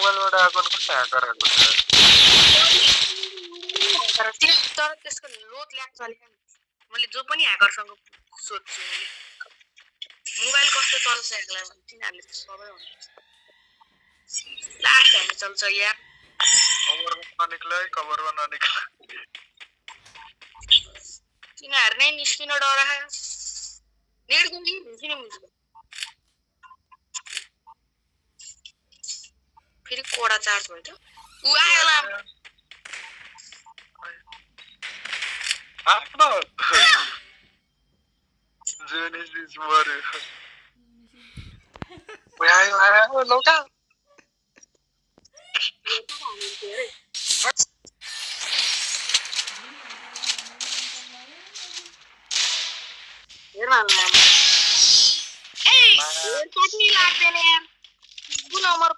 मोबाइलबाट आएको कस्तो ह्याकर आएको तर त्यसको लोड ल्याक्छ अलिक मैले जो पनि ह्याकरसँग सोध्छु मोबाइल कस्तो चल्छ हेर्ला भने तिनीहरूले सबै हुन्छ लास्ट हामी चल्छ यार कभरमा ननिक्ला तिनीहरू नै निस्किन डरा नेट गुम्ली हुन्छ नि हुन्छ फेरि कोडा चार्ज भयो त उ आयो ला आफ्नो Genesis मर्यो आयो लौका हेर्न ए काट्नी लाग्दैन यार कुन नम्बर